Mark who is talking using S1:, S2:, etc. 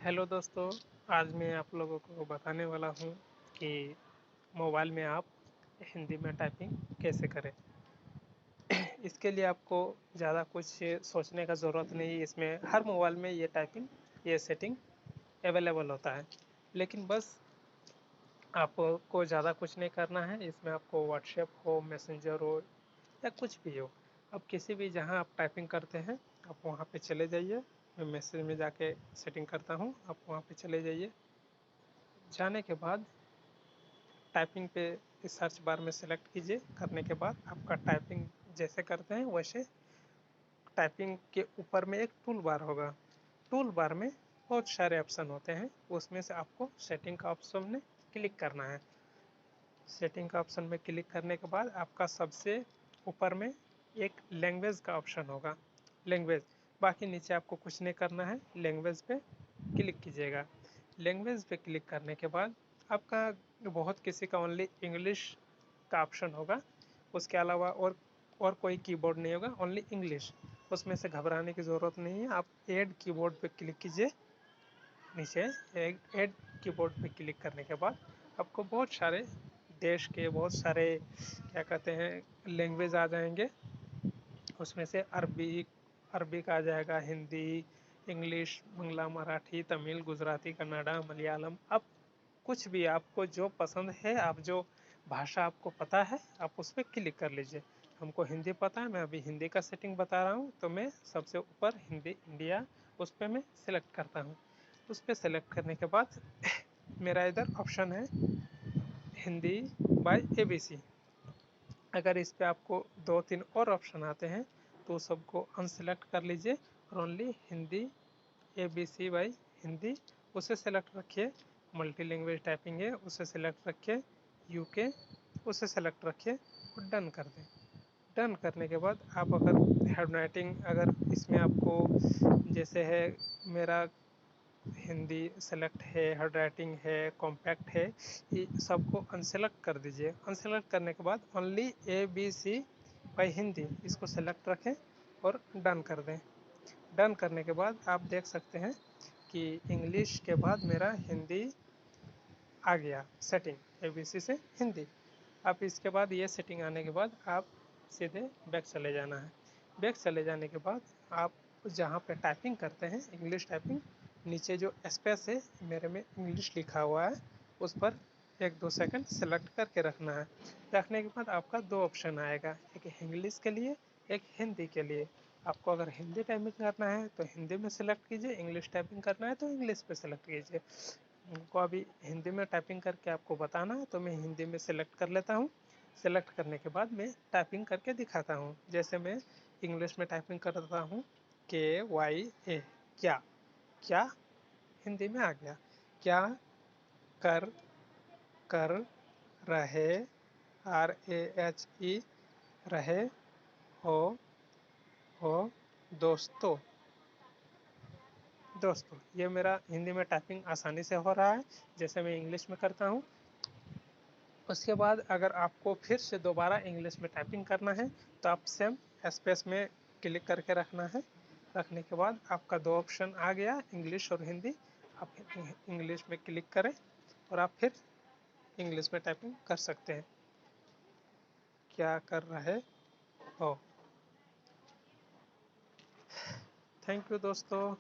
S1: Hello दोस्तों। आज मैं आप लोगों को बताने वाला हूँ कि मोबाइल में आप हिंदी में टाइपिंग कैसे करें। इसके लिए आपको ज़्यादा कुछ सोचने का ज़रूरत नहीं है। इसमें हर मोबाइल में ये सेटिंग अवेलेबल होता है। लेकिन बस आपको ज़्यादा कुछ नहीं करना है। इसमें आपको व्हाट्सएप हो, मैसेंजर हो या कुछ भी हो, आप किसी भी जहाँ आप टाइपिंग करते हैं आप वहाँ पे चले जाइए। मैं मैसेज में जाके सेटिंग करता हूँ, आप वहाँ पे चले जाइए। जाने के बाद टाइपिंग पे इस सर्च बार में सेलेक्ट कीजिए। करने के बाद आपका टाइपिंग जैसे करते हैं वैसे टाइपिंग के ऊपर में एक टूल बार होगा। टूल बार में बहुत सारे ऑप्शन होते हैं, उसमें से आपको सेटिंग का ऑप्शन में क्लिक करना है। सेटिंग का ऑप्शन में क्लिक करने के बाद आपका सबसे ऊपर में एक लैंग्वेज का ऑप्शन होगा। लैंग्वेज, बाकी नीचे आपको कुछ नहीं करना है। लैंग्वेज पे क्लिक कीजिएगा। लैंग्वेज पे क्लिक करने के बाद आपका बहुत किसी का ओनली इंग्लिश का ऑप्शन होगा। उसके अलावा और कोई कीबोर्ड नहीं होगा, ओनली इंग्लिश। उसमें से घबराने की ज़रूरत नहीं है। आप ऐड कीबोर्ड पे क्लिक कीजिए। नीचे ऐड कीबोर्ड पे क्लिक करने के बाद आपको बहुत सारे देश के बहुत सारे क्या कहते हैं लैंग्वेज आ जाएंगे। उसमें से अरबिक आ जाएगा, हिंदी, इंग्लिश, बंगला, मराठी, तमिल, गुजराती, कन्नड़ा, मलयालम। अब कुछ भी आपको जो पसंद है, आप जो भाषा आपको पता है आप उस पर क्लिक कर लीजिए। हमको हिंदी पता है, मैं अभी हिंदी का सेटिंग बता रहा हूँ, तो मैं सबसे ऊपर हिंदी इंडिया उस पर मैं सिलेक्ट करता हूँ। उस पर सेलेक्ट करने के बाद मेरा इधर ऑप्शन है हिंदी बाय एबीसी। अगर इस पे आपको 2-3 और ऑप्शन आते हैं तो सबको अनसेलेक्ट कर लीजिए और only Hindi ABC by Hindi उसे सेलेक्ट रखिए। मल्टी लैंग्वेज टाइपिंग है उसे सेलेक्ट रखिए। यूके उसे सेलेक्ट रखिए और डन कर दें। डन करने के बाद आप अगर हैंडराइटिंग अगर इसमें आपको जैसे है मेरा हिंदी सेलेक्ट है, हैंड राइटिंग है, कॉम्पैक्ट है, ये सबको अनसेलेक्ट कर दीजिए। अनसेलेक्ट करने के बाद only A B C by Hindi इसको सेलेक्ट रखें और डन कर दें। डन करने के बाद आप देख सकते हैं कि इंग्लिश के बाद मेरा हिंदी आ गया सेटिंग, ए बी सी से हिंदी। अब इसके बाद ये सेटिंग आने के बाद आप सीधे बैक चले जाना है। बैक चले जाने के बाद आप जहाँ पे टाइपिंग करते हैं इंग्लिश टाइपिंग, नीचे जो स्पेस है मेरे में इंग्लिश लिखा हुआ है उस पर 1-2 सेकंड सेलेक्ट करके रखना है। रखने के बाद आपका दो ऑप्शन आएगा, एक इंग्लिश के लिए, एक हिंदी के लिए। आपको अगर हिंदी टाइपिंग करना है तो हिंदी में सेलेक्ट कीजिए, इंग्लिश टाइपिंग करना है तो इंग्लिश पे सेलेक्ट कीजिए। उनको अभी हिंदी में टाइपिंग करके आपको बताना है तो मैं हिंदी में सेलेक्ट कर लेता हूँ। सेलेक्ट करने के बाद मैं टाइपिंग करके दिखाता हूँ। जैसे मैं इंग्लिश में टाइपिंग करता हूँ KYA, क्या। क्या हिंदी में आ गया। क्या कर कर रहे, RAHE, रहे हो हो दोस्तों। दोस्तों ये मेरा हिंदी में टाइपिंग आसानी से हो रहा है जैसे मैं इंग्लिश में करता हूँ। उसके बाद अगर आपको फिर से दोबारा इंग्लिश में टाइपिंग करना है तो आप सेम स्पेस में क्लिक करके रखना है। रखने के बाद आपका दो ऑप्शन आ गया, इंग्लिश और हिंदी। आप इंग्लिश में क्लिक करें और आप फिर इंग्लिश में टाइपिंग कर सकते हैं। क्या कर रहे हो। थैंक यू दोस्तों।